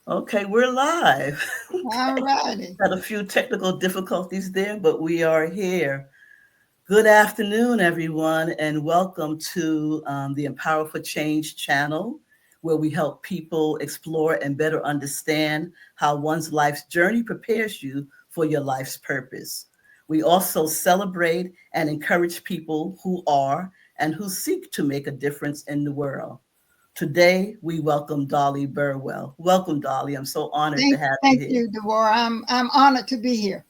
Okay, we're live. All righty. Had a few technical difficulties there, but we are here. Good afternoon, everyone, and welcome to the Empower for Change channel, where we help people explore and better understand how one's life's journey prepares you for your life's purpose. We also celebrate and encourage people who are and who seek to make a difference in the world. Today, we welcome Dollie Burwell. Welcome, Dollie. I'm so honored to Thank, have you thank here. you, Deborah. I'm honored to be here.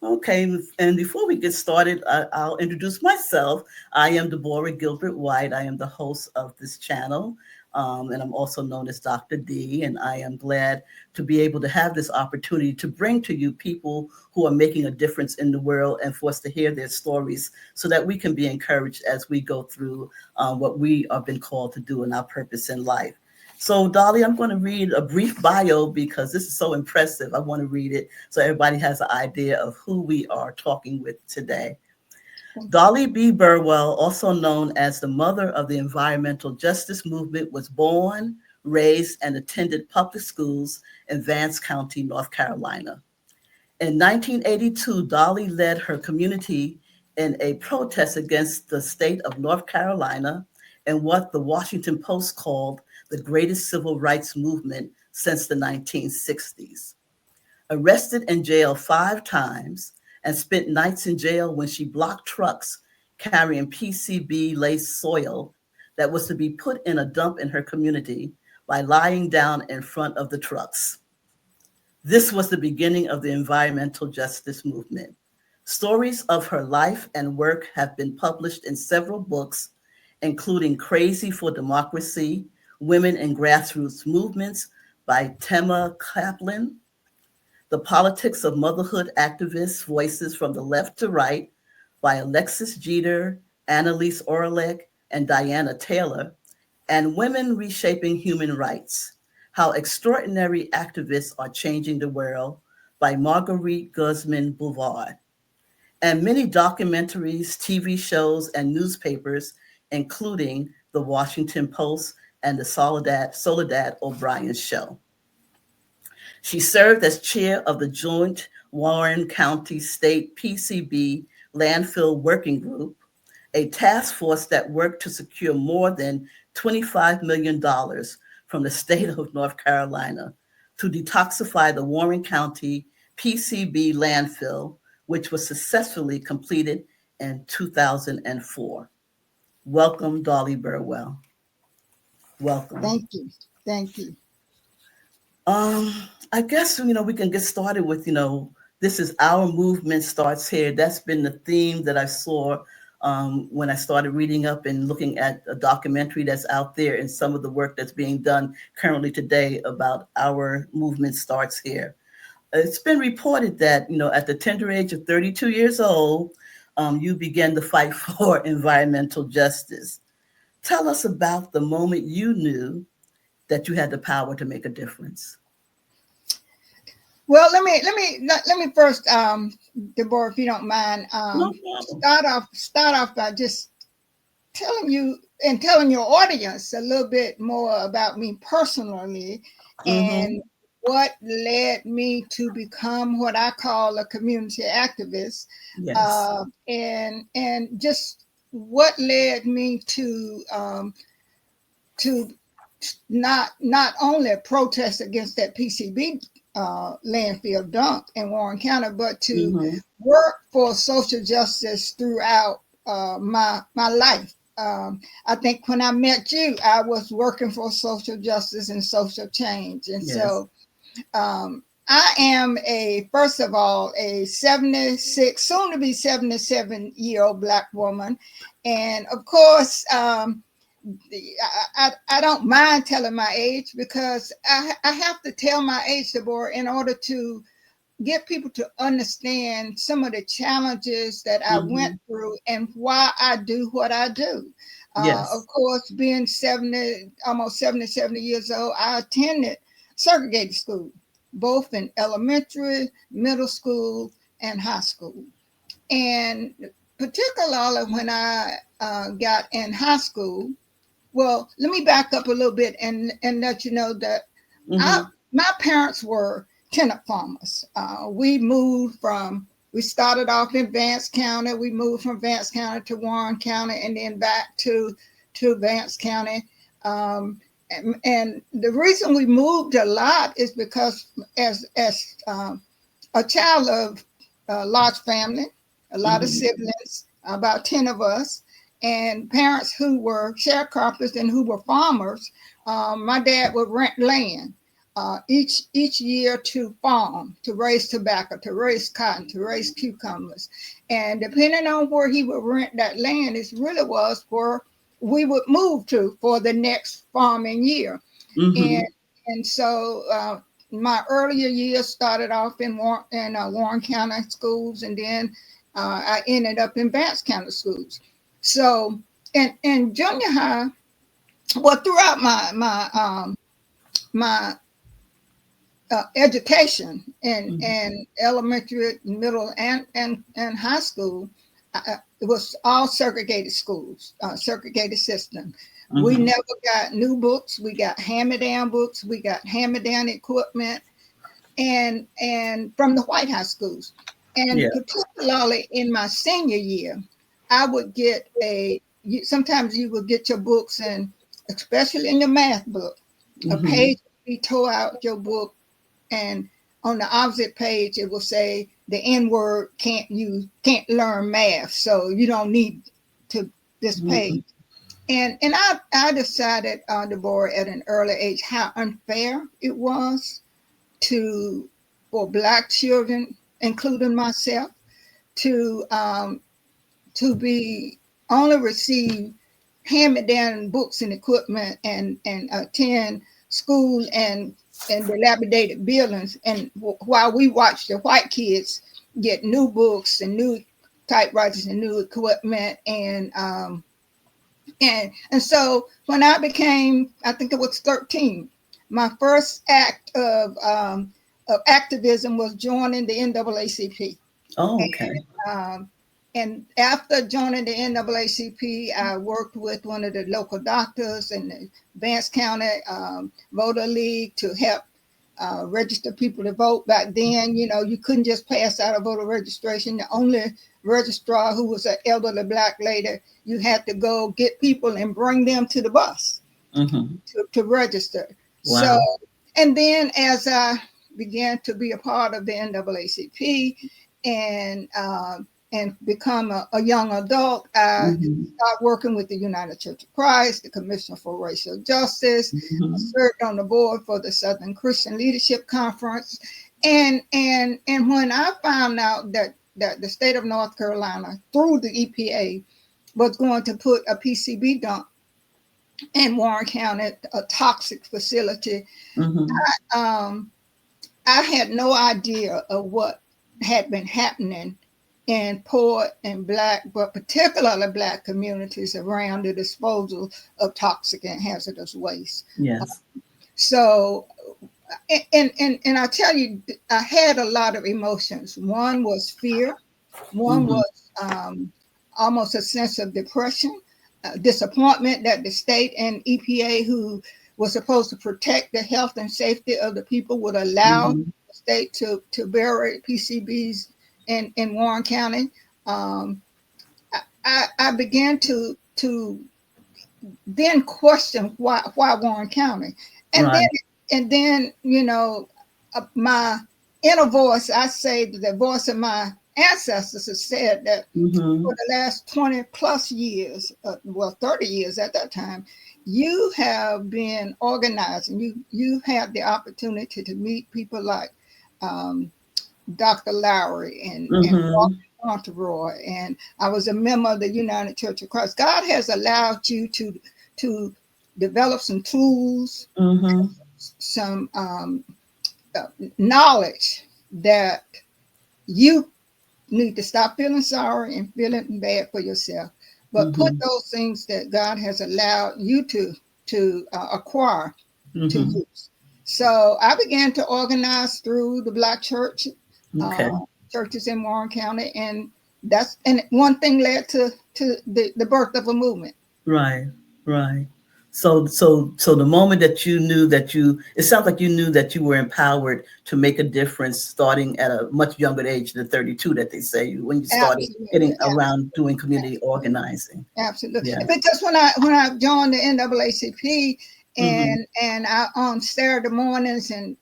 Okay, and before we get started, I'll introduce myself. I am Deborah Gilbert White. I am the host of this channel, and I'm also known as Dr. D. And I am glad to be able to have this opportunity to bring to you people who are making a difference in the world and for us to hear their stories so that we can be encouraged as we go through what we have been called to do in our purpose in life. So, Dolly, I'm going to read a brief bio because this is so impressive. I want to read it so everybody has an idea of who we are talking with today. Thank you. Dolly B. Burwell, also known as the mother of the environmental justice movement, was born, raised, and attended public schools in Vance County, North Carolina. In 1982, Dolly led her community in a protest against the state of North Carolina and what the Washington Post called the greatest civil rights movement since the 1960s. Arrested and jailed 5 times and spent nights in jail when she blocked trucks carrying PCB laced soil that was to be put in a dump in her community by lying down in front of the trucks. This was the beginning of the environmental justice movement. Stories of her life and work have been published in several books, including Crazy for Democracy, Women in Grassroots Movements by Tema Kaplan, The Politics of Motherhood Activists, Voices from the Left to Right by Alexis Jeter, Annalise Orlick, and Diana Taylor, and Women Reshaping Human Rights, How Extraordinary Activists Are Changing the World by Marguerite Guzman Boulevard, and many documentaries, TV shows, and newspapers, including the Washington Post and the Soledad O'Brien Show. She served as chair of the joint Warren County State PCB Landfill Working Group, a task force that worked to secure more than $25 million dollars from the state of North Carolina to detoxify the Warren County PCB landfill, which was successfully completed in 2004. Welcome, Dolly Burwell. Welcome. Thank you. Thank you. Um, I guess we can get started with this is our movement starts here. That's been the theme that I saw when I started reading up and looking at a documentary that's out there and some of the work that's being done currently today about our movement starts here. It's been reported that at the tender age of 32 years old, you began to fight for environmental justice. Tell us about the moment you knew that you had the power to make a difference. Well, let me first, Deborah, if you don't mind, No problem. start off by just telling you and telling your audience a little bit more about me personally Mm-hmm. and what led me to become what I call a community activist, Yes. and just what led me to not only protest against that PCB landfill dump in Warren County, but to Mm-hmm. work for social justice throughout my life. I think when I met you, I was working for social justice and social change, and Yes. so I am first of all a 76, soon to be 77-year-old Black woman, and of course. I don't mind telling my age because I have to tell my age, Deborah, in order to get people to understand some of the challenges that I went Mm-hmm. through and why I do what I do. Of Yes. course, being 70, almost 70 years old, I attended segregated school, both in elementary, middle school, and high school. And particularly when I got in high school, well, let me back up a little bit and let you know that I Mm-hmm. my parents were tenant farmers. We started off in Vance County. We moved from Vance County to Warren County and then back to Vance County. And the reason we moved a lot is because as a child of a large family, a lot of siblings, about 10 of us, and parents who were sharecroppers and who were farmers, my dad would rent land each year to farm, to raise tobacco, to raise cotton, to raise cucumbers. And depending on where he would rent that land, it really was where we would move to for the next farming year. And so my earlier years started off in Warren County schools, and then I ended up in Vance County schools. So in junior high, well, throughout my education in elementary, middle, and high school, it was all segregated schools, segregated system. We never got new books. We got hand-me-down books. We got hand-me-down equipment, and from the White House schools. And particularly in my senior year, I would get sometimes you would get your books, and especially in your math book, a page would be tore out your book, and on the opposite page it will say the N-word, can't learn math, so you don't need to this page. And I decided, Deborah, at an early age how unfair it was for Black children, including myself, to be only receive hand-me-down books and equipment and attend school and dilapidated buildings, and while we watched the white kids get new books and new typewriters and new equipment, and so when I became, I think it was 13, my first act of activism was joining the NAACP. Oh, okay. And after joining the NAACP, I worked with one of the local doctors in the Vance County Voter League to help register people to vote. Back then, you couldn't just pass out a voter registration. The only registrar, who was an elderly Black lady, you had to go get people and bring them to the bus to register. Wow. So, and then as I began to be a part of the NAACP and become a young adult, I started working with the United Church of Christ, the Commission for Racial Justice. I served on the board for the Southern Christian Leadership Conference. And when I found out that the state of North Carolina, through the EPA, was going to put a PCB dump in Warren County, a toxic facility, I had no idea of what had been happening in poor and Black, but particularly Black communities around the disposal of toxic and hazardous waste. Yes. So, and I tell you, I had a lot of emotions. One was fear. One was almost a sense of depression, disappointment that the state and EPA, who was supposed to protect the health and safety of the people, would allow the state to bury PCBs in Warren County. I began to then question why Warren County, and then my inner voice, I say the voice of my ancestors, has said that for the last 20 plus years, 30 years at that time, you have been organizing. You had the opportunity to meet people like Dr. Lowry and Walter Fauntleroy, and I was a member of the United Church of Christ. God has allowed you to develop some tools, some knowledge that you need to stop feeling sorry and feeling bad for yourself, but put those things that God has allowed you to acquire to use. So I began to organize through the Black church, churches in Warren County, and one thing led to the birth of a movement. Right. So the moment that you knew that it sounds like you knew that you were empowered to make a difference starting at a much younger age than 32 that they say when you started Absolutely, getting around doing community absolutely, organizing. absolutely. Yeah. Because when I joined the NAACP Mm-hmm. and I on Saturday mornings and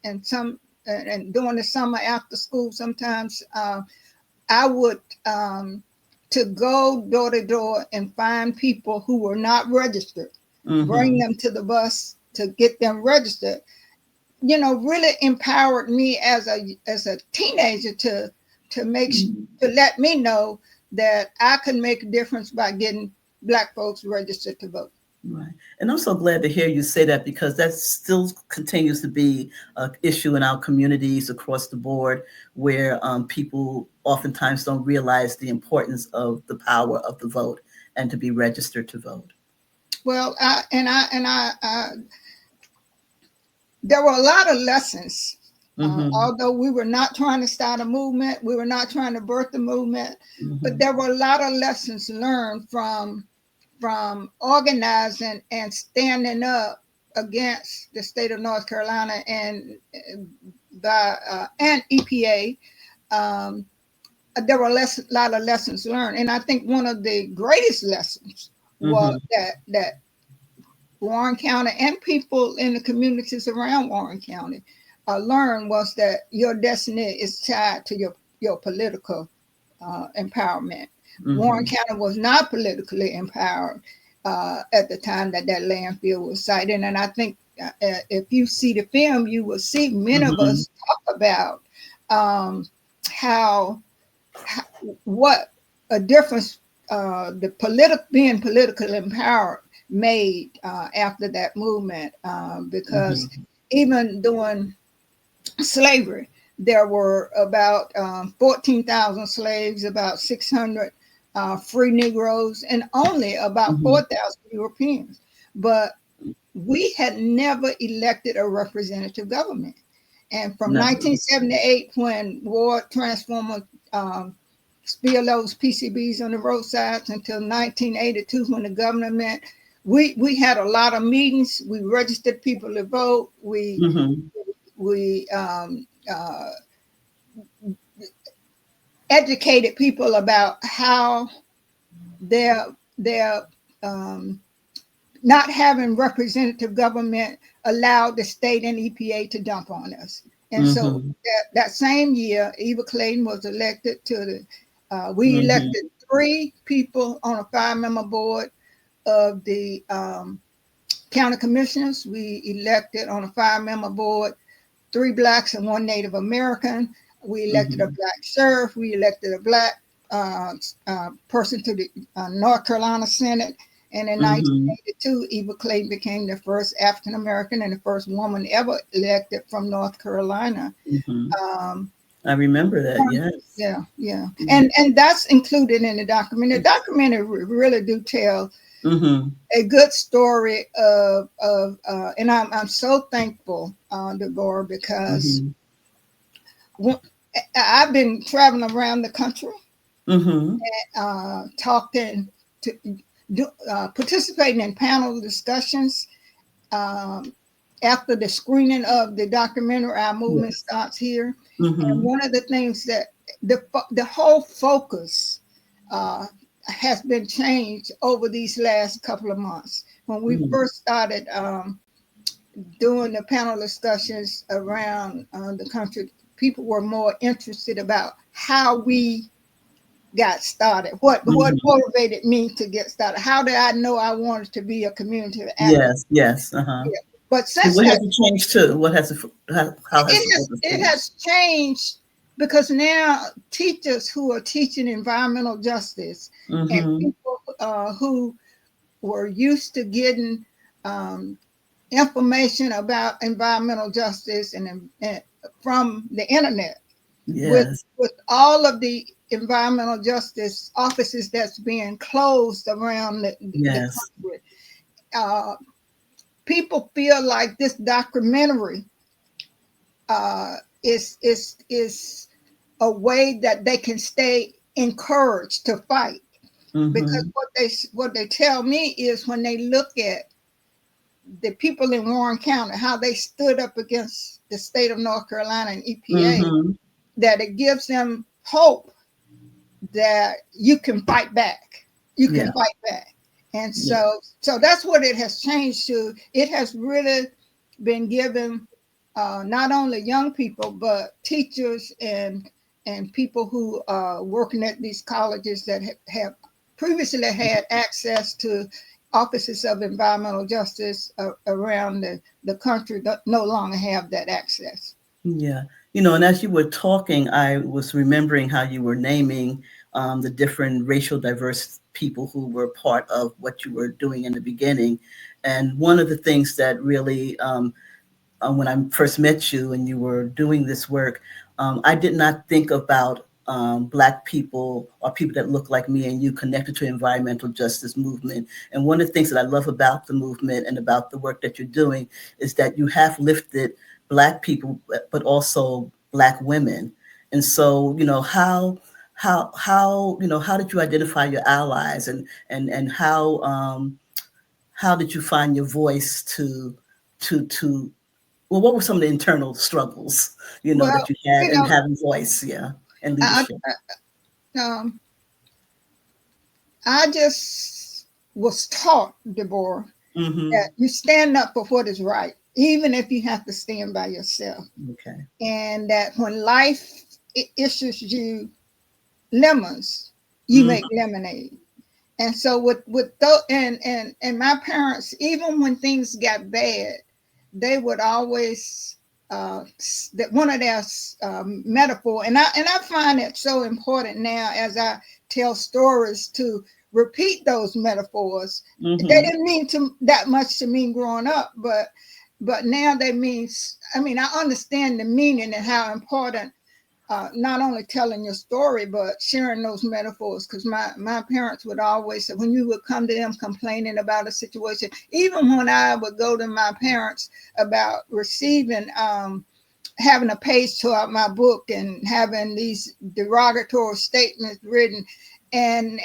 during the summer after school sometimes I would to go door to door and find people who were not registered, bring Mm-hmm. them to the bus to get them registered. Really empowered me as a teenager to let me know that I could make a difference by getting Black folks registered to vote. Right. And I'm so glad to hear you say that because that still continues to be an issue in our communities across the board where people oftentimes don't realize the importance of the power of the vote and to be registered to vote. Well, there were a lot of lessons. Mm-hmm. Although we were not trying to start a movement, we were not trying to birth the movement, but Mm-hmm. there were a lot of lessons learned from organizing and standing up against the state of North Carolina and EPA. Um, there were a lot of lessons learned, and I think one of the greatest lessons was Mm-hmm. that Warren County and people in the communities around Warren County learned was that your destiny is tied to your political empowerment. Warren Mm-hmm. County was not politically empowered at the time that landfill was sited. And I think if you see the film, you will see many of Mm-hmm. us talk about um, how, what a difference being politically empowered made after that movement. Because Mm-hmm. even during slavery, there were about 14,000 slaves, about 600 free Negroes, and only about Mm-hmm. 4,000 Europeans. But we had never elected a representative government. And from Never. 1978, when Ward Transformer spilled those PCBs on the roadsides, until 1982, when the governor met, we had a lot of meetings. We registered people to vote. Mm-hmm. We educated people about how their um, not having representative government allowed the state and EPA to dump on us. And so Mm-hmm. that same year, Eva Clayton was elected to we Mm-hmm. elected 3 people on a 5-member board of the county commissioners. We elected on a 5-member board 3 Blacks and 1 Native American. We elected a Mm-hmm. Black sheriff. We elected a Black person to the North Carolina Senate. And in Mm-hmm. 1982, Eva Clayton became the first African American and the first woman ever elected from North Carolina. Mm-hmm. Um, I remember that. Yes. yeah, yeah, Mm-hmm. and that's included in the document. The documentary really do tell Mm-hmm. a good story and I'm so thankful, Deborah, because Mm-hmm. I've been traveling around the country, Mm-hmm. talking to participating in panel discussions. Um, After the screening of the documentary, our movement Yes. starts here. And Mm-hmm. one of the things that the whole focus uh, has been changed over these last couple of months. When we Mm-hmm. first started doing the panel discussions around the country, people were more interested about how we got started. What Mm-hmm. motivated me to get started? How did I know I wanted to be a community advocate? Yes. Yes. Uh-huh. Yeah. But And since what has that, it changed to? What has it? How has the focus it changed? has changed because now teachers who are teaching environmental justice and Mm-hmm. people who were used to getting um, information about environmental justice and from the internet, with Yes. all of the environmental justice offices that's being closed around the Yes. country, uh, people feel like this documentary is a way that they can stay encouraged to fight. Because Mm-hmm. what they tell me is when they look at the people in Warren County, how they stood up against the state of North Carolina and EPA, Mm-hmm. that it gives them hope that you can fight back. You can Yeah. fight back. And Yeah. so that's what it has changed to. It has really been given not only young people, but teachers and people who are working at these colleges that have previously had access to offices of environmental justice around the country that no longer have that access. Yeah. And as you were talking, I was remembering how you were naming the different racial diverse people who were part of what you were doing in the beginning. And one of the things that really, when I first met you and you were doing this work, I did not think about Black people or people that look like me and you connected to environmental justice movement. And one of the things that I love about the movement and about the work that you're doing is that you have lifted Black people, but also Black women. And so, how did you identify your allies, and how did you find your voice to well, what were some of the internal struggles, Well, that you had you in know, having voice, yeah, and I, leadership? um, I just was taught, Deborah, Mm-hmm. that you stand up for what is right, even if you have to stand by yourself. Okay. And that when life issues you lemons, you make Mm-hmm. lemonade. And so with those, and my parents, even when things got bad, they would always that one of their metaphor, and I find it so important now as I tell stories to repeat those metaphors. They Mm-hmm. didn't mean to that much to me growing up, but now they mean. I mean, I understand the meaning and how important not only telling your story, but sharing those metaphors. Because my parents would always say, when you would come to them complaining about a situation, even when I would go to my parents about receiving, having a page throughout my book and having these derogatory statements written, and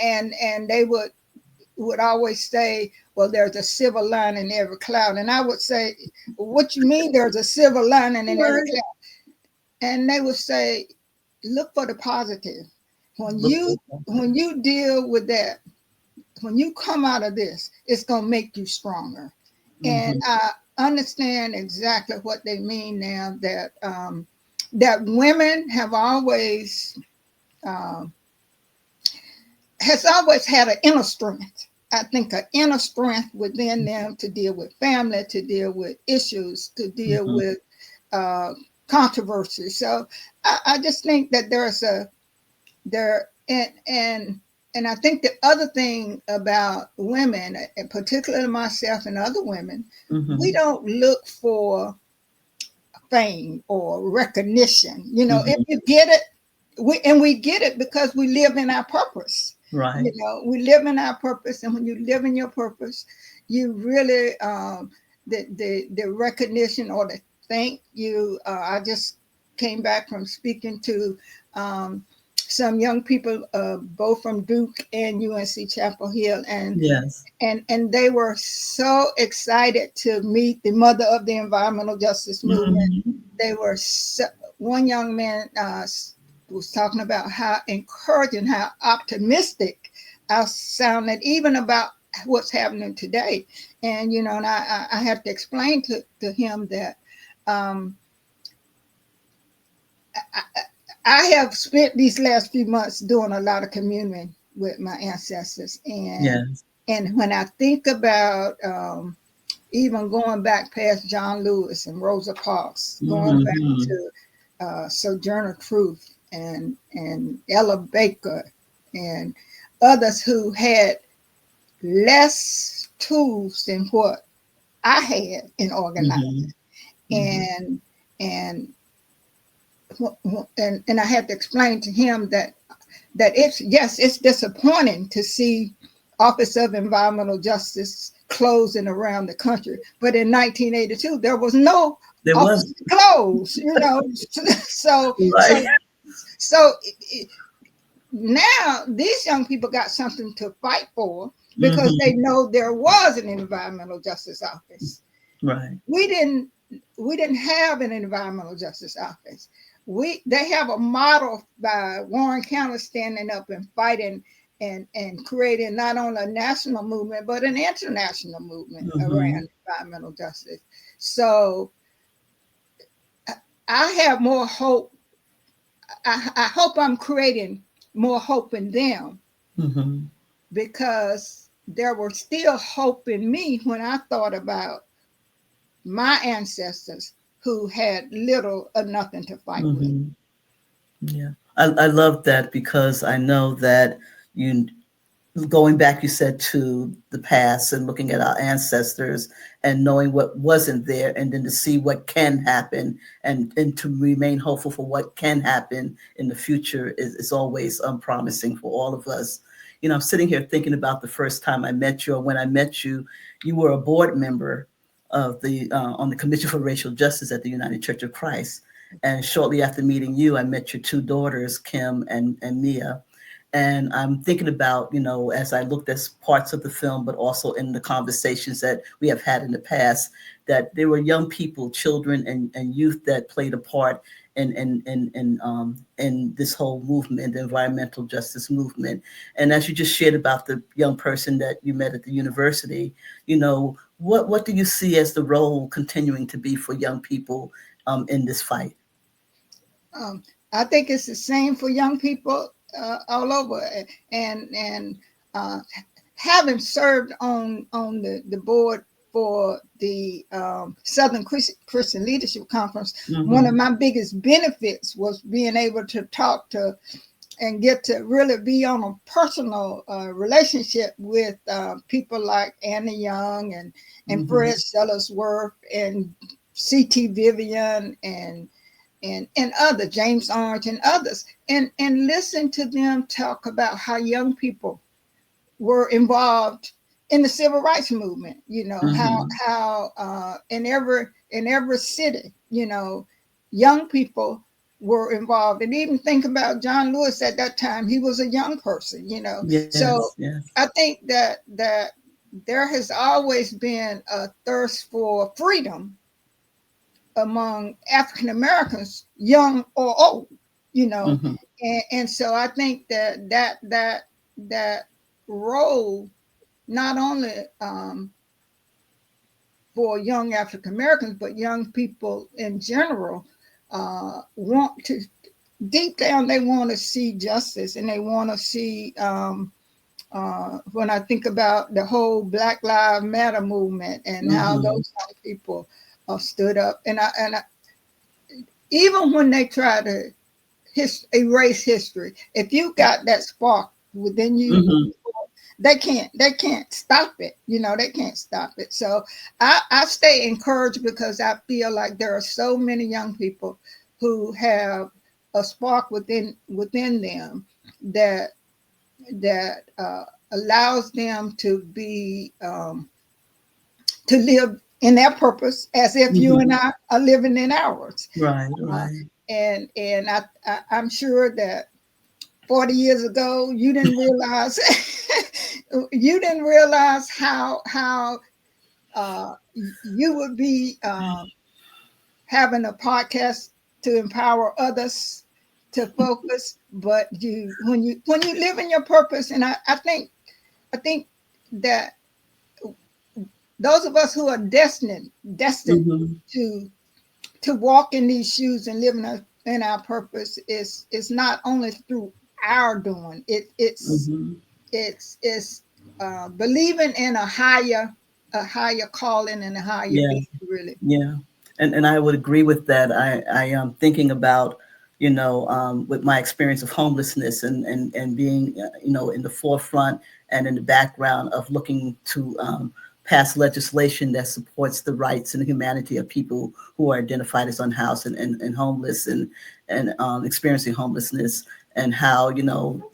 they would always say, well, there's a silver lining in every cloud. And I would say, what you mean there's a silver lining in every Right. cloud? And they would say, look for the positive. When Look you for when you deal with that, when you come out of this, it's gonna make you stronger. And Mm-hmm. I understand exactly what they mean now, that that women have always um, has always had an inner strength. I think an inner strength within them to deal with family, to deal with issues, to deal Mm-hmm. with uh, controversy. So I just think that there and I think the other thing about women, and particularly myself and other women, we Mm-hmm. don't look for fame or recognition. If Mm-hmm. you get it, we get it because we live in our purpose. Right. We live in our purpose, and when you live in your purpose, you really the recognition or the thank you. I just came back from speaking to some young people, both from Duke and UNC Chapel Hill, Yes. and they were so excited to meet the mother of the environmental justice movement. Mm-hmm. They were so, one young man was talking about how encouraging, how optimistic I sounded, even about what's happening today. And and I had to explain to him that um, I, I have spent these last few months doing a lot of communing with my ancestors, Yes. and when I think about even going back past John Lewis and Rosa Parks, going back Mm-hmm. to Sojourner Truth and Ella Baker and others who had less tools than what I had in Mm-hmm. organizing. Mm-hmm. And and and I had to explain to him that it's, yes, it's disappointing to see Office of Environmental Justice closing around the country. But in 1982, there was no There office was. closed. So Right. so so now these young people got something to fight for because Mm-hmm. they know there was an environmental justice office. Right. We didn't have an environmental justice office. They have a model by Warren County standing up and fighting and creating not only a national movement but an international movement Mm-hmm. around environmental justice. So I have more hope. I hope I'm creating more hope in them, Mm-hmm. because there was still hope in me when I thought about my ancestors who had little or nothing to fight with. Mm-hmm. Yeah. I love that because I know that you going back, you said, to the past and looking at our ancestors and knowing what wasn't there, and then to see what can happen, and to remain hopeful for what can happen in the future is always promising for all of us. I'm sitting here thinking about the first time I met you, or when I met you, you were a board member of the on the Commission for Racial Justice at the United Church of Christ. And shortly after meeting you, I met your two daughters, Kim and Mia. And I'm thinking about, as I looked at parts of the film, but also in the conversations that we have had in the past, that there were young people, children and youth that played a part in this whole movement, the environmental justice movement. And as you just shared about the young person that you met at the university, what do you see as the role continuing to be for young people in this fight? Um, I think it's the same for young people all over, and uh, having served on the board for the Southern Christian Leadership Conference, one of Mm-hmm. my biggest benefits was being able to talk to and get to really be on a personal relationship with people like Anna Young and Mm-hmm. Fred Sellersworth and C.T. Vivian and other James Orange and others, and listen to them talk about how young people were involved in the civil rights movement. Mm-hmm. How in every city, young people were involved. And even think about John Lewis at that time; he was a young person. So Yes, yes. I think that there has always been a thirst for freedom among African Americans, young or old, you know, Mm-hmm. and so I think that role not only for young African Americans but young people in general want to deep down they want to see justice, and they want to see when I think about the whole Black Lives Matter movement and how Mm-hmm. those kind of people stood up, and even when they try to erase history, if you got that spark within you, Mm-hmm. they can't stop it. They can't stop it. So I stay encouraged because I feel like there are so many young people who have a spark within them that allows them to be to live in their purpose as if you and Mm-hmm. I are living in ours. Right, Uh, right. and I'm sure that 40 years ago you didn't realize how you would be having a podcast to empower others to focus. But when you live in your purpose, and I think that those of us who are destined Mm-hmm. to to walk in these shoes and live in our purpose is not only through our doing it. Mm-hmm. It's believing in a higher calling and a higher Yeah, being, really. yeah. And I would agree with that. I am thinking about, with my experience of homelessness and being, in the forefront and in the background of looking to pass legislation that supports the rights and the humanity of people who are identified as unhoused and homeless and experiencing homelessness, and how,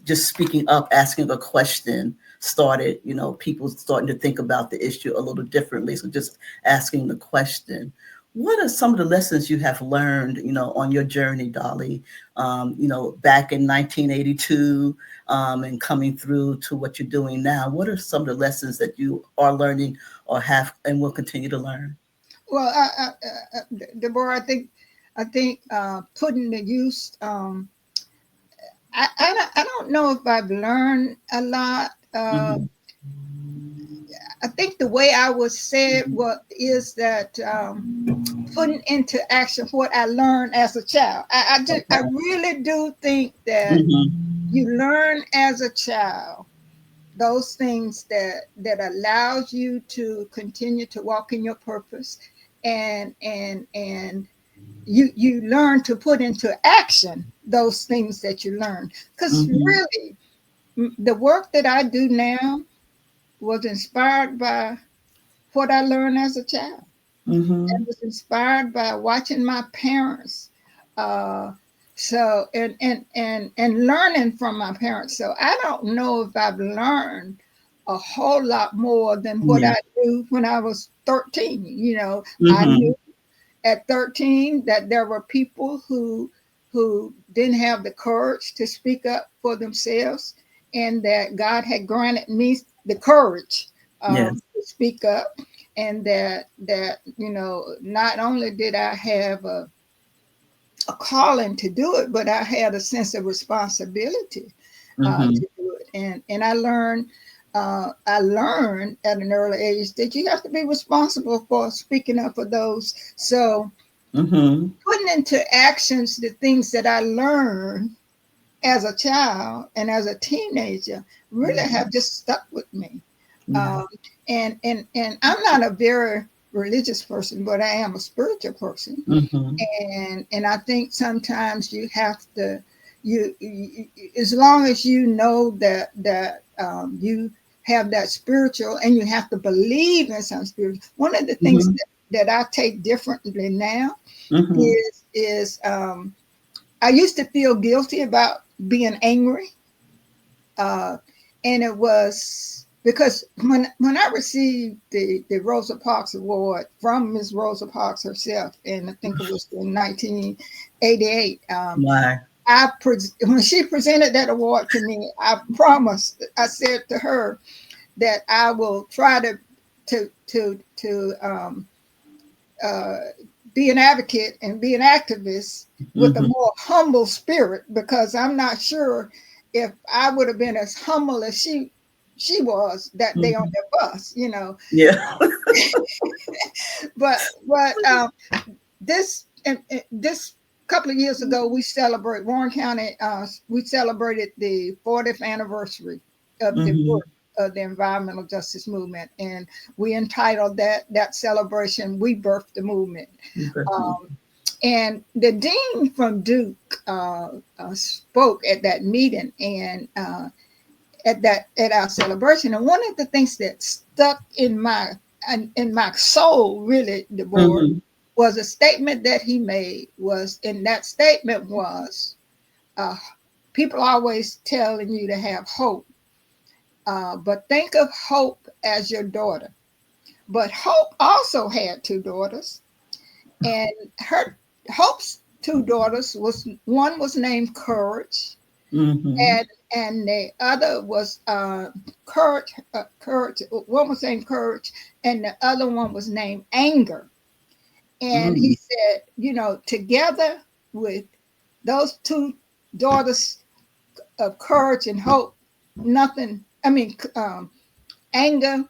just speaking up, asking a question started, people starting to think about the issue a little differently. So just asking the question. What are some of the lessons you have learned, on your journey, Dolly, back in 1982, and coming through to what you're doing now? What are some of the lessons that you are learning or have and will continue to learn? Well, Deborah, I think putting the use. I don't know if I've learned a lot. Mm-hmm. I think the way I would say it is that putting into action what I learned as a child. I Okay. really do think that Mm-hmm. you learn as a child those things that allows you to continue to walk in your purpose, and you learn to put into action those things that you learn, because Mm-hmm. really the work that I do now was inspired by what I learned as a child. I Mm-hmm. was inspired by watching my parents. Uh, so and learning from my parents. So I don't know if I've learned a whole lot more than what Yeah. I knew when I was 13. I Mm-hmm. knew at 13 that there were people who didn't have the courage to speak up for themselves, and that God had granted me the courage Yes. to speak up, and that not only did I have a calling to do it, but I had a sense of responsibility Mm-hmm. to do it. And I learned at an early age that you have to be responsible for speaking up for those. So Mm-hmm. putting into actions the things that I learned as a child and as a teenager really have just stuck with me. Yeah. Um, and I'm not a very religious person, but I am a spiritual person, Mm-hmm. and I think sometimes you have to you as long as you know that you have that spiritual, and you have to believe in some spiritual. One of the things Mm-hmm. that I take differently now Mm-hmm. is I used to feel guilty about being angry, uh, and it was because when I received the Rosa Parks Award from Miss Rosa Parks herself, and I think it was in 1988. Why? When she presented that award to me, I promised. I said to her that I will try to uh, be an advocate and be an activist with a Mm-hmm. more humble spirit, because I'm not sure if I would have been as humble as she was that day on Mm-hmm. the bus. Yeah. But this couple of years ago, we celebrate Warren County. We celebrated the 40th anniversary of the Mm-hmm. work of the environmental justice movement, and we entitled that celebration "We Birthed the Movement." Um, and the dean from Duke spoke at that meeting, and at our celebration. And one of the things that stuck in my soul, really, Deborah, Mm-hmm. was a statement that he made. And that statement was, uh, people always telling you to have hope, but think of Hope as your daughter. But Hope also had two daughters, and her Hope's two daughters was one was named Courage, Mm-hmm. and the other was Courage. Courage. One was named Courage, and the other one was named Anger. And he Mm-hmm. said, together with those two daughters of Courage and Hope, nothing. I mean, anger,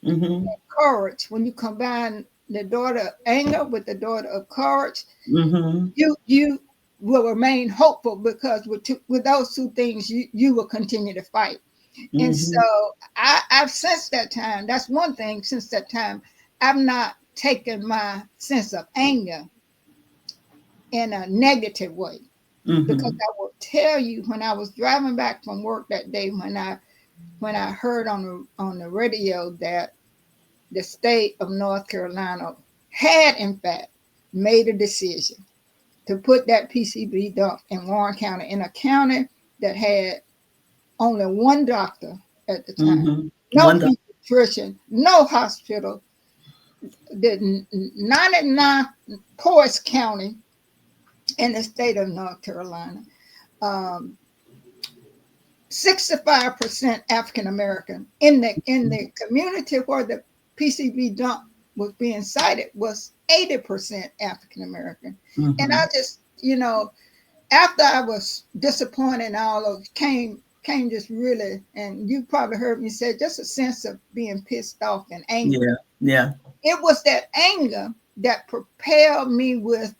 Mm-hmm. courage. When you combine the daughter of anger with the daughter of courage, Mm-hmm. you will remain hopeful, because with those two things, you will continue to fight. And so Mm-hmm. I've since that time, that's one thing, since that time, I've not taken my sense of anger in a negative way. Because Mm-hmm. I will tell you, when I was driving back from work that day, when I heard on the radio that the state of North Carolina had in fact made a decision to put that PCB dump in Warren County, in a county that had only one doctor at the time, Mm-hmm. no Wonder. pediatrician, no hospital, the 99 poorest county in the state of North Carolina, um, 65% African American in the community where the PCB dump was being cited was 80% African American. And I Mhm. just, after I was disappointed and all of came just really, and you probably heard me say, just a sense of being pissed off and angry. Yeah. Yeah. It was that anger that propelled me with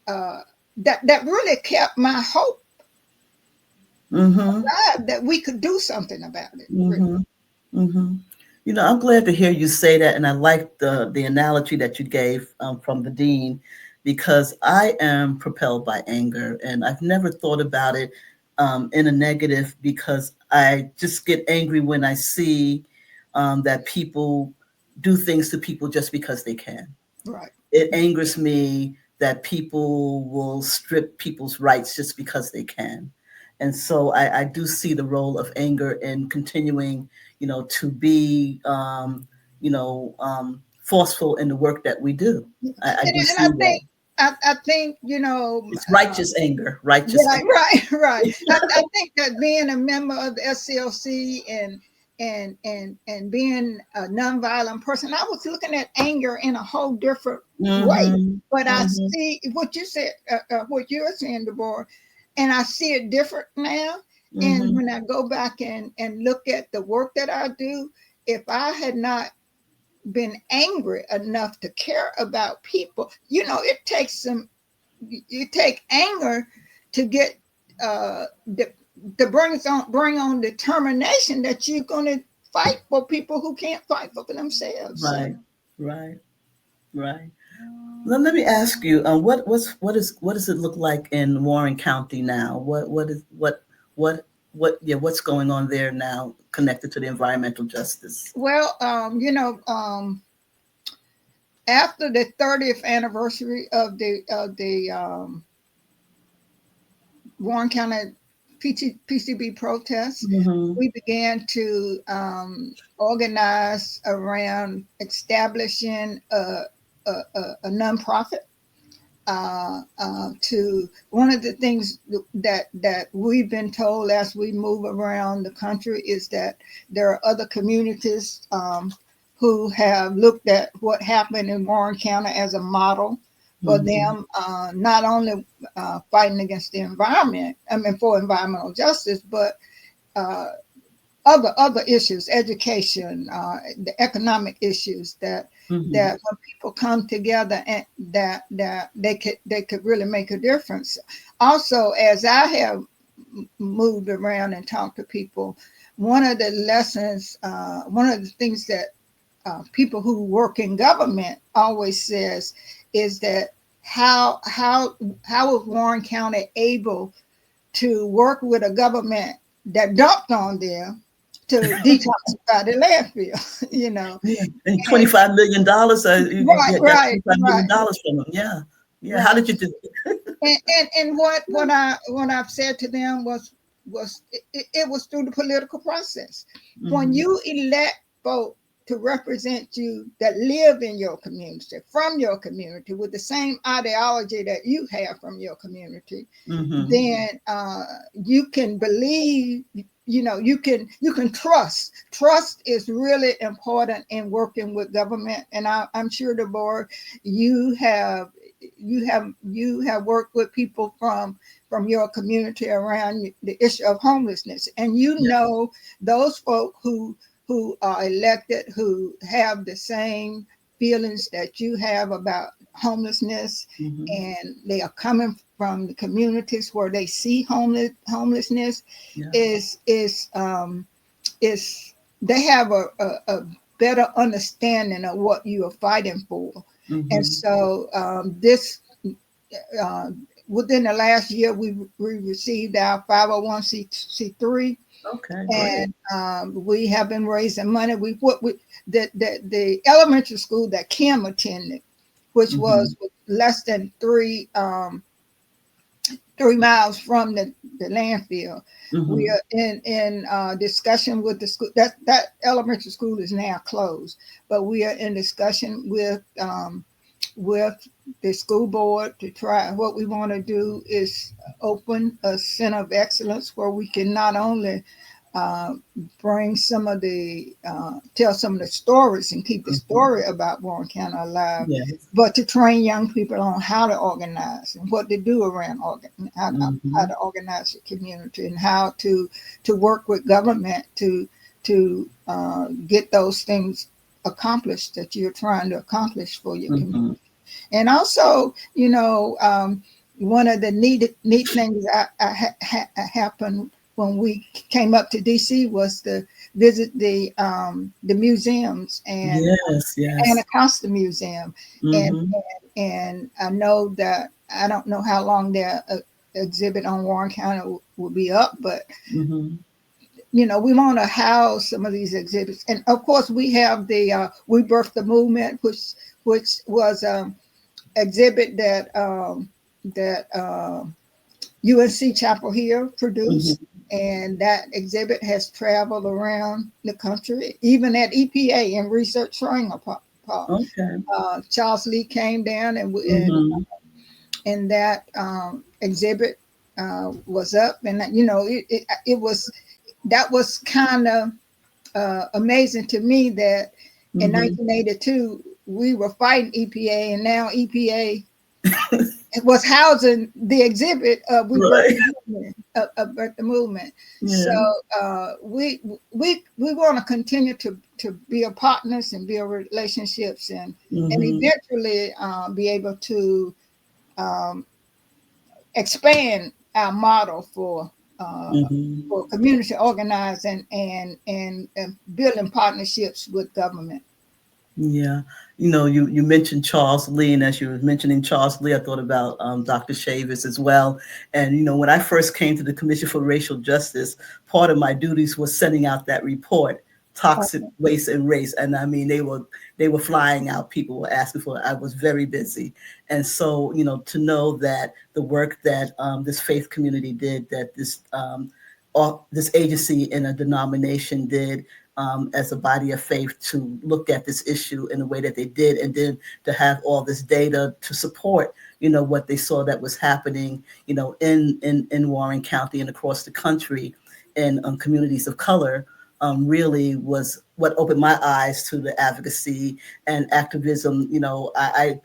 uh that really kept my hope Mhm. alive that we could do something about it. Really. Mhm. Mhm. I'm glad to hear you say that, and I like the analogy that you gave from the dean, because I am propelled by anger, and I've never thought about it in a negative, because I just get angry when I see that people do things to people just because they can. Right. It angers me that people will strip people's rights just because they can. And so I do see the role of anger in continuing, to be, forceful in the work that we do. I do And see that. I think It's righteous anger, righteous right, anger. right, right. I think that being a member of the SCLC and being a nonviolent person, I was looking at anger in a whole different way. Mm-hmm. But I Mm-hmm. see what you said, what you're saying, Deborah, and I see it different now. And Mm-hmm. when I go back and look at the work that I do, if I had not been angry enough to care about people, it takes you take anger to get the bring on determination that you're going to fight for people who can't fight for themselves. So, Right, right, right. Let me ask you, what does it look like in Warren County now? What's going on there now connected to the environmental justice? well, after the 30th anniversary of the Warren County PCB protests, Mm-hmm. we began to organize around establishing a nonprofit. To one of the things that we've been told as we move around the country is that there are other communities who have looked at what happened in Warren County as a model for Mm-hmm. them, not only fighting against the environment, I mean, for environmental justice, but uh, other issues, education, the economic issues Mm-hmm. that when people come together and that they could really make a difference. Also, as I have moved around and talked to people, one of the lessons, one of the things that people who work in government always says is that how was Warren County able to work with a government that dumped on them to detoxify the landfill, Yeah, and and $25 million. You right, got right, $25 million right, from them. Yeah, yeah. How right. did you do it? And what I've said to them was it was through the political process. When Mm-hmm. you elect folk to represent you that live in your community, from your community, with the same ideology that you have from your community, Mm-hmm. then you can believe. You can trust is really important in working with government, and I'm sure the board, you have you have worked with people from your community around the issue of homelessness, and Yeah. those folk who are elected, who have the same feelings that you have about homelessness, Mm-hmm. and they are coming from the communities where they see homelessness, Yeah. is they have a better understanding of what you are fighting for. And Mm-hmm. so this uh, within the last year, we received our 501c3, Okay, great. and we have been raising money. The elementary school that Kim attended, which Mm-hmm. was less than 3 miles from the landfill. We Mm-hmm. are in discussion with the school. That elementary school is now closed, but we are in discussion with the school board to try. What we want to do is open a center of excellence where we can not only uh, bring some of the tell some of the stories and keep the story about Warren County alive, Yes. but to train young people on how to organize and what to do around how to organize the community and how to work with government to get those things accomplished that you're trying to accomplish for your community. And also, one of the neat things happened when we came up to DC was to visit the museums and Yes, yes. Anacostia Museum, and Mm-hmm. and I know that I don't know how long their exhibit on Warren County will be up, but Mm-hmm. we want to house some of these exhibits, and of course we have the We Birthed the Movement, which was exhibit that UNC Chapel Hill produced, Mm-hmm. and that exhibit has traveled around the country, even at EPA and Research Triangle Park. Okay. Charles Lee came down, and Mm-hmm. that exhibit was up, and it was that was kind of amazing to me that in Mm-hmm. 1982 we were fighting EPA, and now EPA was housing the exhibit of We Birthed Right. the Movement. Birthed the Movement. So Yeah. we want to continue to build partners and build relationships, and Mm-hmm. eventually be able to um, expand our model Mm-hmm. for community organizing and building partnerships with government. Yeah, you mentioned Charles Lee, and as you were mentioning Charles Lee, I thought about Dr. Chavis as well. And when I first came to the Commission for Racial Justice, part of my duties was sending out that report, Toxic Waste and Race. And I mean, they were flying out. People were asking for it. I was very busy, and so to know that the work that this faith community did, that this agency in a denomination did, as a body of faith, to look at this issue in the way that they did, and then to have all this data to support, what they saw that was happening, in Warren County and across the country, in communities of color, really was what opened my eyes to the advocacy and activism. I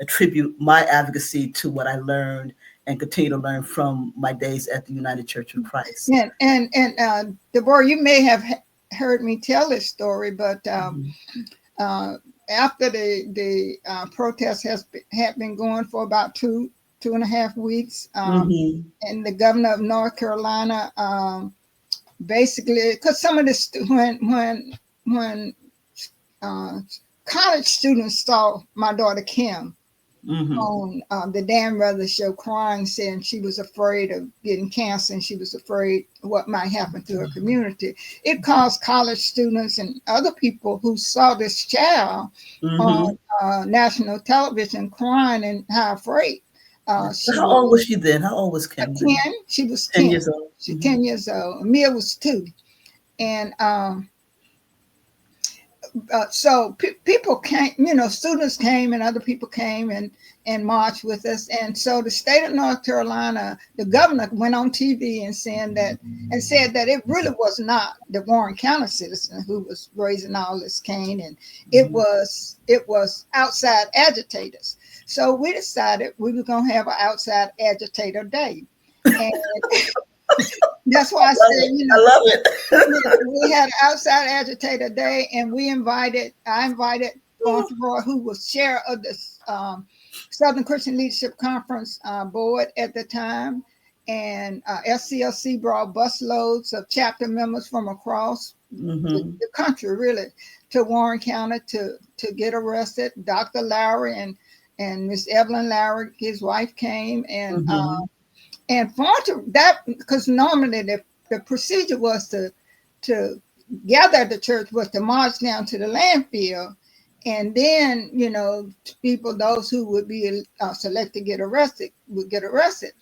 attribute my advocacy to what I learned and continue to learn from my days at the United Church of Christ. And Deborah, you may have heard me tell this story, but after the protest had been going for about two and a half weeks, and the governor of North Carolina basically, because some of this when college students saw my daughter Kim on the Dan Rather show crying, saying she was afraid of getting cancer and she was afraid what might happen to her community. It caused college students and other people who saw this child on national television crying and how afraid she How old was. was she then? How old was Kim then? 10. She was 10 10. years old. She's 10 years old. Mia was 2. And so people came, students came and other people came and marched with us. And so the state of North Carolina, the governor went on TV and said that it really was not the Warren County citizen who was raising all this cane, and it was outside agitators. So we decided we were going to have an outside agitator day. And that's why I said, I love it. we had an outside agitator day, and I invited Roy, who was chair of the Southern Christian Leadership Conference board at the time, and SCLC brought busloads of chapter members from across the country, really, to Warren County to get arrested. Dr. Lowry and Miss Evelyn Lowry, his wife, came, and that, because normally the procedure was to gather at the church, was to march down to the landfill, and then people, those who would be selected to get arrested, would get arrested.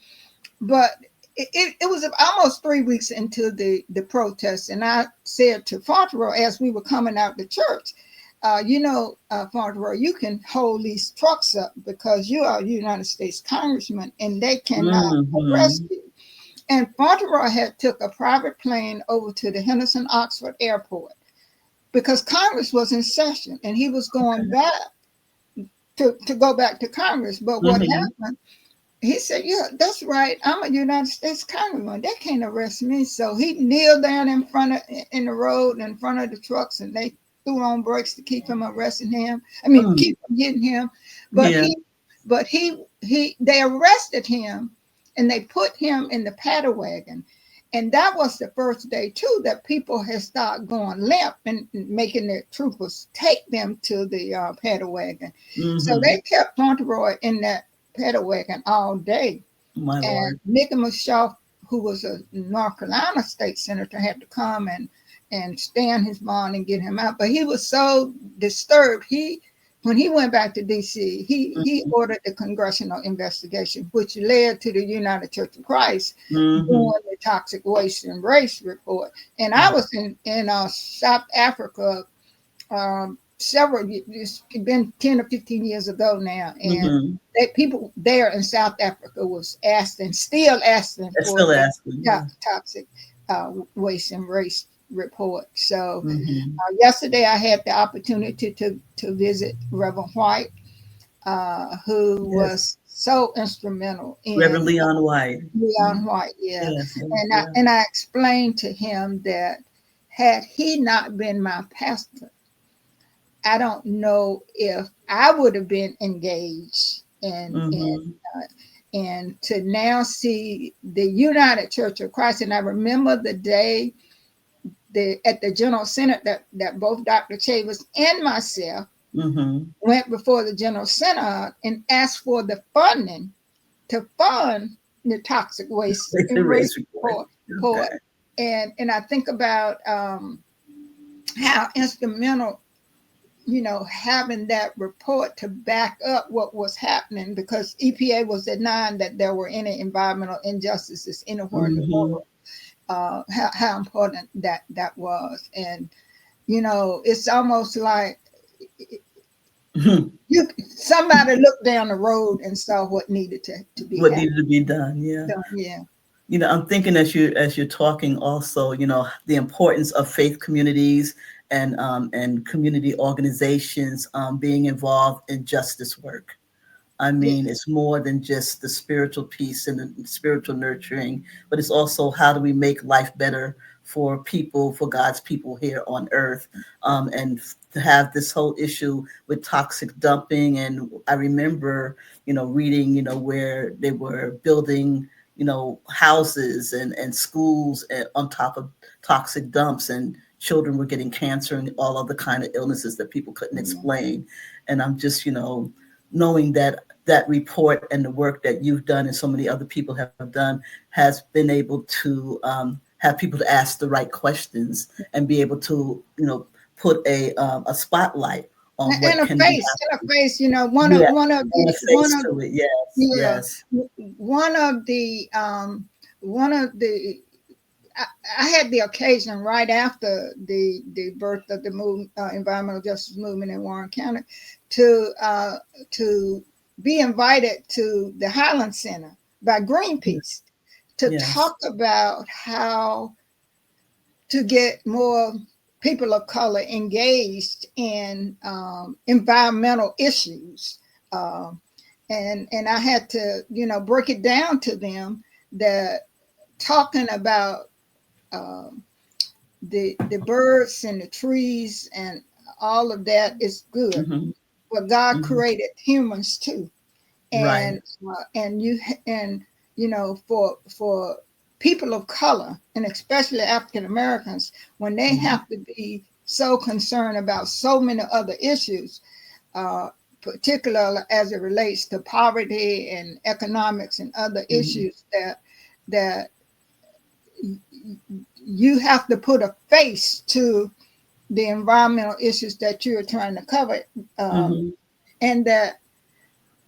But it was almost 3 weeks into the protest, and I said to Fauntleroy as we were coming out the church, Fauntleroy, you can hold these trucks up because you are a United States congressman and they cannot arrest you. And Fauntleroy had took a private plane over to the Henderson Oxford Airport because Congress was in session, and he was going back to go back to Congress. But what happened? He said, "Yeah, that's right. I'm a United States Congressman. They can't arrest me." So he kneeled down in the road in front of the trucks, and they threw on brakes to keep him arresting him. I mean, keep from hitting him. But they arrested him, and they put him in the paddy wagon. And that was the first day too that people had started going limp and making the troopers take them to the paddy wagon. So they kept Fauntleroy in that paddy wagon all day. My and Lord. Nicholas Shaw, who was a North Carolina state senator, had to come and stand his bond and get him out. But he was so disturbed. When he went back to D.C., he ordered the congressional investigation, which led to the United Church of Christ doing the toxic waste and race report. And I was in South Africa it's been 10 or 15 years ago now. And people there in South Africa was still asking for toxic waste and race report. So yesterday I had the opportunity to visit Reverend White, who was so instrumental in Reverend Leon White. Leon White, and I explained to him that had he not been my pastor, I don't know if I would have been engaged and to now see the United Church of Christ. And I remember the day at the General Synod that both Dr. Chavis and myself went before the General Synod and asked for the funding to fund the toxic waste and race report. And I think about how instrumental, having that report to back up what was happening, because EPA was denying that there were any environmental injustices anywhere in the world. How important that was. And it's almost like somebody looked down the road and saw what needed to be done. I'm thinking as you're talking also, the importance of faith communities and community organizations being involved in justice work. I mean, it's more than just the spiritual piece and the spiritual nurturing, but it's also how do we make life better for people, for God's people here on earth, and to have this whole issue with toxic dumping. And I remember, reading, where they were building, houses and schools on top of toxic dumps, and children were getting cancer and all other kind of illnesses that people couldn't explain. And I'm just, knowing that report and the work that you've done and so many other people have done has been able to have people to ask the right questions and be able to, put a spotlight on what can be happening. I had the occasion right after the birth of the environmental justice movement in Warren County to be invited to the Highland Center by Greenpeace to talk about how to get more people of color engaged in environmental issues. And I had to, break it down to them that talking about the birds and the trees and all of that is good, but God created humans too, and for people of color, and especially African Americans, when they have to be so concerned about so many other issues, particularly as it relates to poverty and economics and other issues that you have to put a face to the environmental issues that you're trying to cover, and that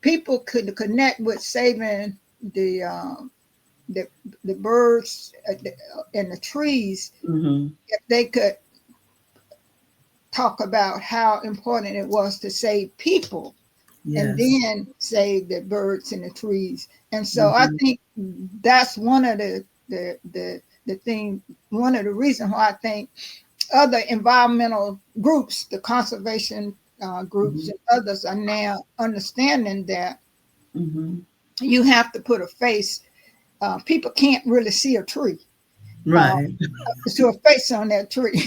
people could connect with saving the birds and the trees if they could talk about how important it was to save people and then save the birds and the trees. And so I think that's one of the the thing. One of the reasons why I think other environmental groups, the conservation groups, Mm-hmm. and others are now understanding that Mm-hmm. you have to put a face. People can't really see a tree. Uh, Right. to a face on that tree.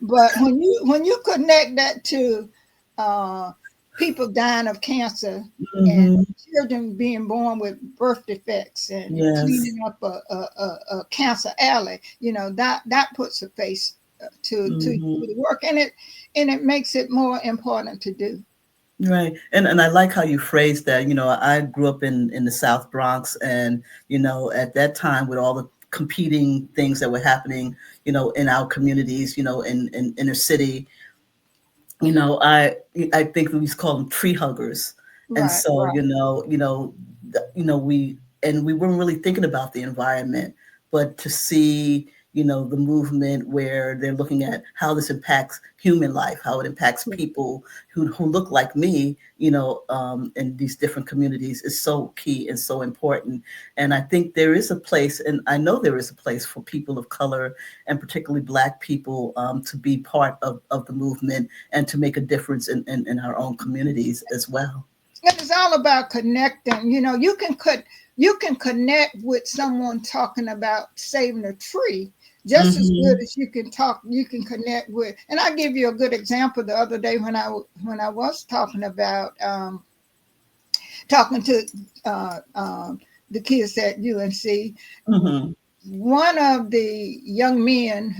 But when you connect that to uh, people dying of cancer and Mm-hmm. children being born with birth defects and Yes. cleaning up a cancer alley, that puts a face to Mm-hmm. the work, and it makes it more important to do. Right. And I like how you phrased that. I grew up in the South Bronx, and, at that time, with all the competing things that were happening, in our communities, in inner city, I think we used to call them tree huggers. And Right, so, right. we weren't really thinking about the environment, but to see, the movement where they're looking at how this impacts human life, how it impacts people who look like me, in these different communities is so key and so important. And I think there is a place, and I know there is a place for people of color and particularly Black people to be part of the movement and to make a difference in our own communities as well. It is all about connecting. You can connect with someone talking about saving a tree just as good Mm-hmm. as you can connect with. And I give you a good example the other day when I was talking about talking to the kids at UNC. Mm-hmm. One of the young men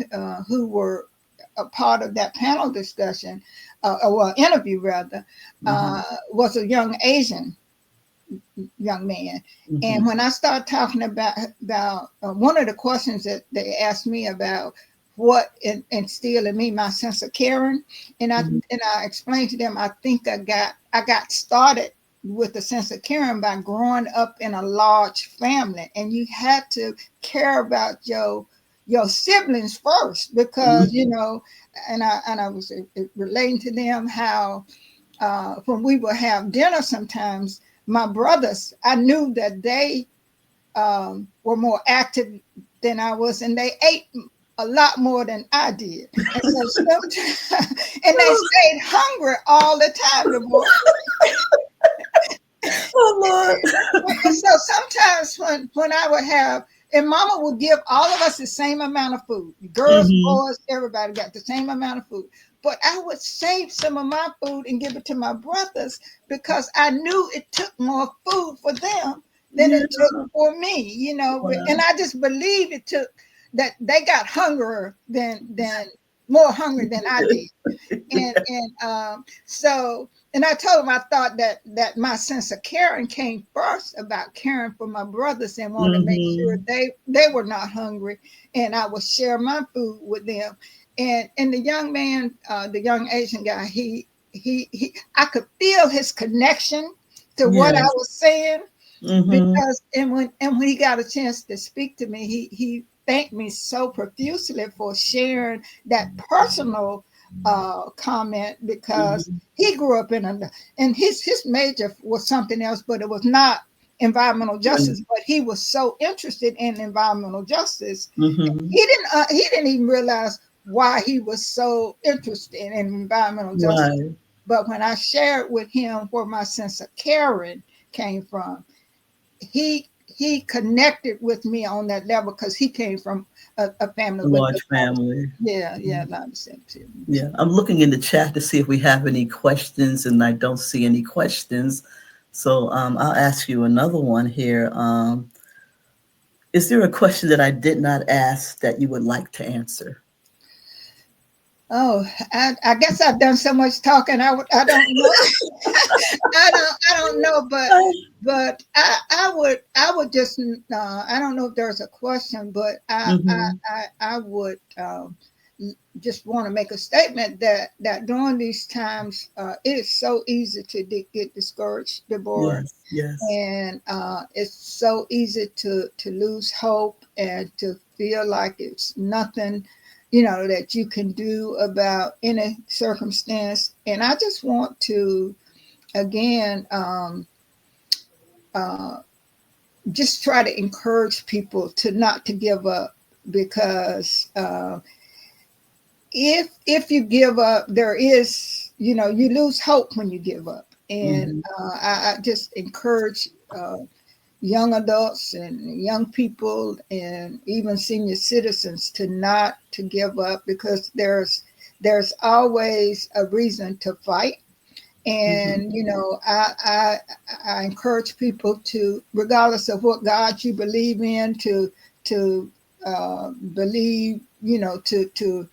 who were a part of that panel discussion, or interview rather, Mm-hmm. was a young Asian young man. Mm-hmm. And when I started talking about one of the questions that they asked me about what instilled in me my sense of caring, Mm-hmm. and I explained to them, I think I got started with a sense of caring by growing up in a large family, and you had to care about your siblings first, because and I was relating to them how when we would have dinner sometimes, my brothers, I knew that they were more active than I was, and they ate a lot more than I did. And so sometimes, and they stayed hungry all the time. The boy. Oh And so sometimes when I would have, and Mama would give all of us the same amount of food, Lord. girls, Mm-hmm. boys, everybody got the same amount of food. But I would save some of my food and give it to my brothers because I knew it took more food for them than Yeah. it took for me, and Wow. I just believe it took that they got hungrier than more hungry than I did. So and I told him I thought that my sense of caring came first, about caring for my brothers and wanting to make sure Mm-hmm. they were not hungry, and I would share my food with them. And the young man, the young Asian guy, he I could feel his connection to what I Yes. was saying, Mm-hmm. because and when he got a chance to speak to me, he thanked me so profusely for sharing that personal comment, because Mm-hmm. he grew up and his major was something else, but it was not environmental justice. But he was so interested in environmental justice, Mm-hmm. he didn't even realize why he was so interested in environmental justice. Right. But when I shared with him where my sense of caring came from, he connected with me on that level, because he came from a family A with large a lot of, family. yeah, a lot of sensitivity. Yeah, I'm looking in the chat to see if we have any questions, and I don't see any questions. So I'll ask you another one here. Is there a question that I did not ask that you would like to answer? Oh, I guess I've done so much talking. I don't know. I don't know, but I would just I don't know if there's a question, but Mm-hmm. I would just want to make a statement that during these times it is so easy to get discouraged, Deborah, Yes, yes. and it's so easy to lose hope and to feel like it's nothing, that you can do about any circumstance. And I just want to again uh, just try to encourage people to not to give up, because if you give up, there is, you lose hope when you give up. And Mm-hmm. I just encourage young adults and young people and even senior citizens to not to give up, because there's always a reason to fight. Mm-hmm. And I encourage people to, regardless of what God you believe in, to believe, to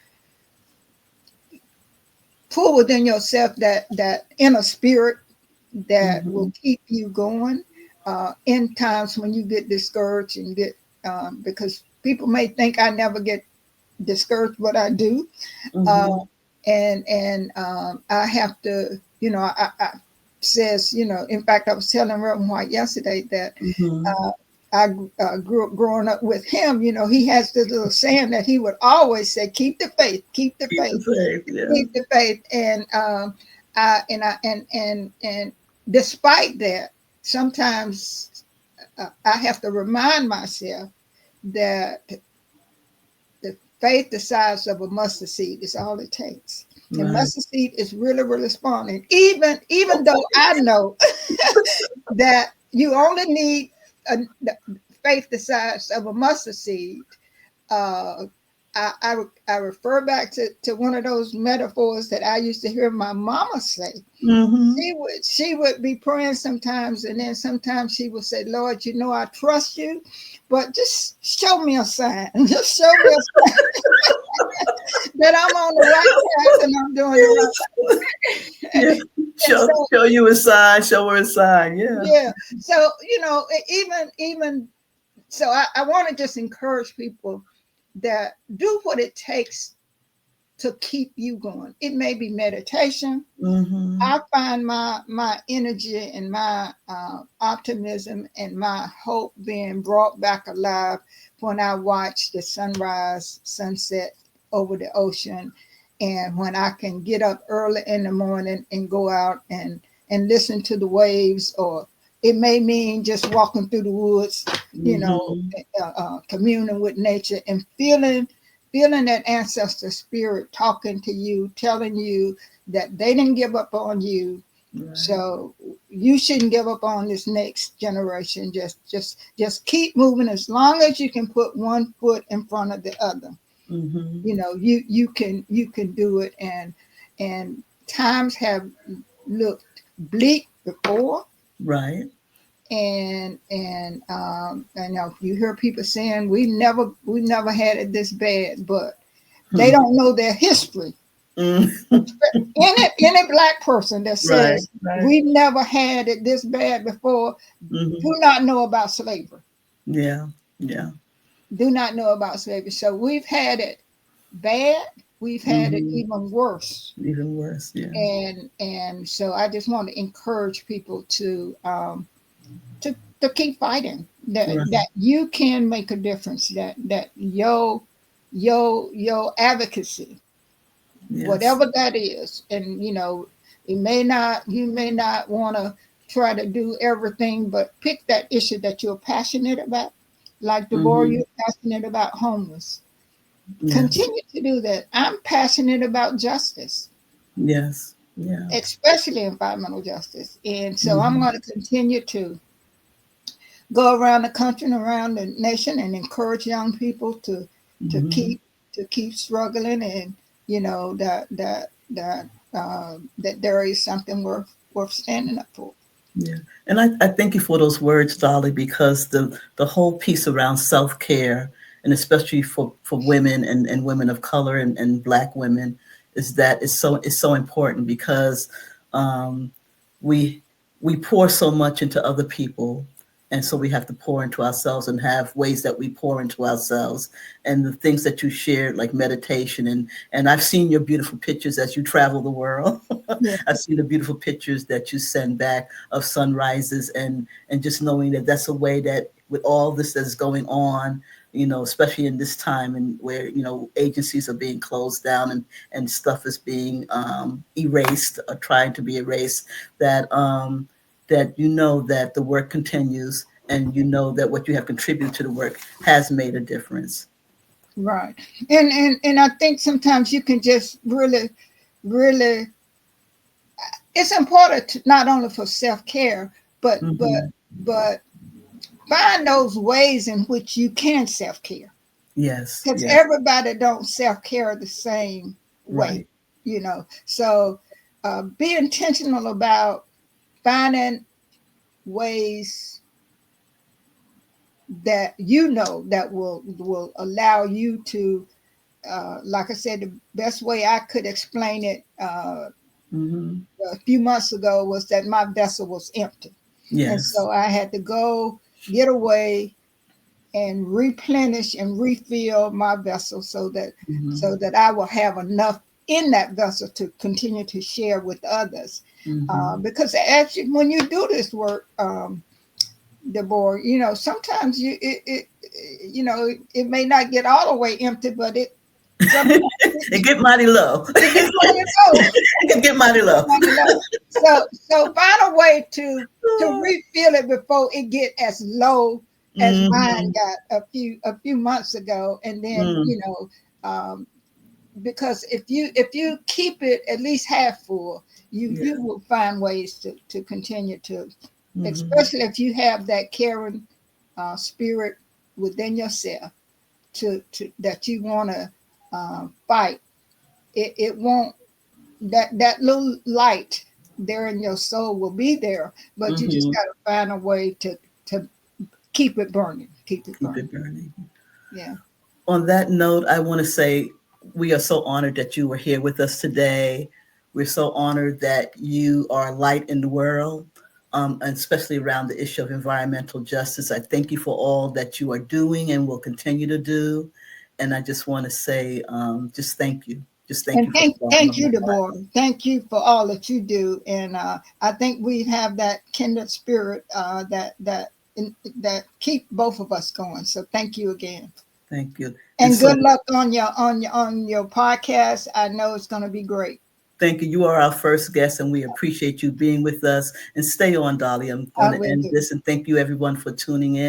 pull within yourself that inner spirit that Mm-hmm. will keep you going in times when you get discouraged and get because people may think I never get discouraged, but I do. uh, Mm-hmm. and I have to, I says, in fact, I was telling Reverend White yesterday that Mm-hmm. uh, I grew up growing up with him. He has this little saying that he would always say, "Keep the faith, keep the Keep the faith, faith. Yeah. keep the faith." And and despite that, sometimes I have to remind myself that the faith the size of a mustard seed is all it takes. And Right. mustard seed is really, really small. And even though I know that you only need a faith the size of a mustard seed, uh, I refer back to one of those metaphors that I used to hear my mama say. Mm-hmm. She would be praying sometimes, and then sometimes she would say, "Lord, I trust you, but just show me a sign. Just show me a sign that I'm on the right path and I'm doing the right." Yeah. And Show so, show you a sign. Show her a sign. Yeah. yeah. So even so, I want to just encourage people that do what it takes to keep you going. It may be meditation. Mm-hmm. I find my energy and my optimism and my hope being brought back alive when I watch the sunrise, sunset over the ocean, and when I can get up early in the morning and go out and listen to the waves, or it may mean just walking through the woods, Mm-hmm. communing with nature and feeling that ancestor spirit talking to you, telling you that they didn't give up on you. Right. So you shouldn't give up on this next generation. Just keep moving as long as you can put one foot in front of the other. Mm-hmm. You can do it. And times have looked bleak before. Right. And I know you hear people saying we never had it this bad, but they Hmm. don't know their history. Mm. Any black person that Right. says Right. we never had it this bad before do Mm-hmm. not know about slavery. Yeah. Yeah. Do not know about slavery. So we've had it bad. We've had it Mm-hmm. even worse. Even worse. Yeah. And so I just want to encourage people to keep fighting. Right. That you can make a difference. That your advocacy, Yes. whatever that is. And you may not want to try to do everything, but pick that issue that you're passionate about. Like Deborah, Mm-hmm. you're passionate about homeless. Yes. Continue to do that. I'm passionate about justice, Yes. Yeah. especially environmental justice. And so I'm Mm-hmm. going to continue to go around the country and around the nation and encourage young people to Mm-hmm. keep struggling, and that there is something worth standing up for. Yeah. And I thank you for those words, Dolly, because the whole piece around self-care, and especially for women and women of color and Black women, is so important because um, we we pour so much into other people, and so we have to pour into ourselves and have ways that we pour into ourselves. And the things that you shared, like meditation, and I've seen your beautiful pictures as you travel the world. Yeah. I've seen the beautiful pictures that you send back of sunrises, and just knowing that that's a way that with all this that's going on, especially in this time and where, agencies are being closed down and stuff is being erased or trying to be erased, that that that the work continues, and you know that what you have contributed to the work has made a difference. Right. And I think sometimes you can just really, it's important to, not only for self-care, but Mm-hmm. but find those ways in which you can self-care. Yes, Because yes, everybody don't self-care the same way, right. So be intentional about finding ways that that will allow you to, like I said, the best way I could explain it Mm-hmm. a few months ago was that my vessel was empty, and Yes. so I had to go get away and replenish and refill my vessel Mm-hmm. so that I will have enough in that vessel to continue to share with others. Mm-hmm. Because actually, when you do this work, Deborah, sometimes it may not get all the way empty, but it sometimes It get mighty low. it gets mighty low. It get mighty It gets low. mighty low. So find a way to refill it before it get as low as mine Mm-hmm. got a few months ago, and then Mm. um, because if you keep it at least half full, you Yeah. will find ways to continue to, Mm-hmm. especially if you have that caring spirit within yourself to that you want to fight. It won't, that little light there in your soul will be there, but you just Mm-hmm. got to find a way to keep it burning, keep it Keep burning. it burning. Yeah. On that note, I want to say we are so honored that you were here with us today. We're so honored that you are a light in the world, and especially around the issue of environmental justice. I thank you for all that you are doing and will continue to do. And I just want to say, just thank you. Just thank And you from thank the bottom thank of my you, heart. Deborah. Thank you for all that you do, and I think we have that kindred spirit that keep both of us going. So thank you again, Thank you. And and so good luck on your podcast. I know it's going to be great. thank you. You are our first guest, and we appreciate you being with us. And stay on, Dolly. I'm I going to will end do. this, and thank you, everyone, for tuning in.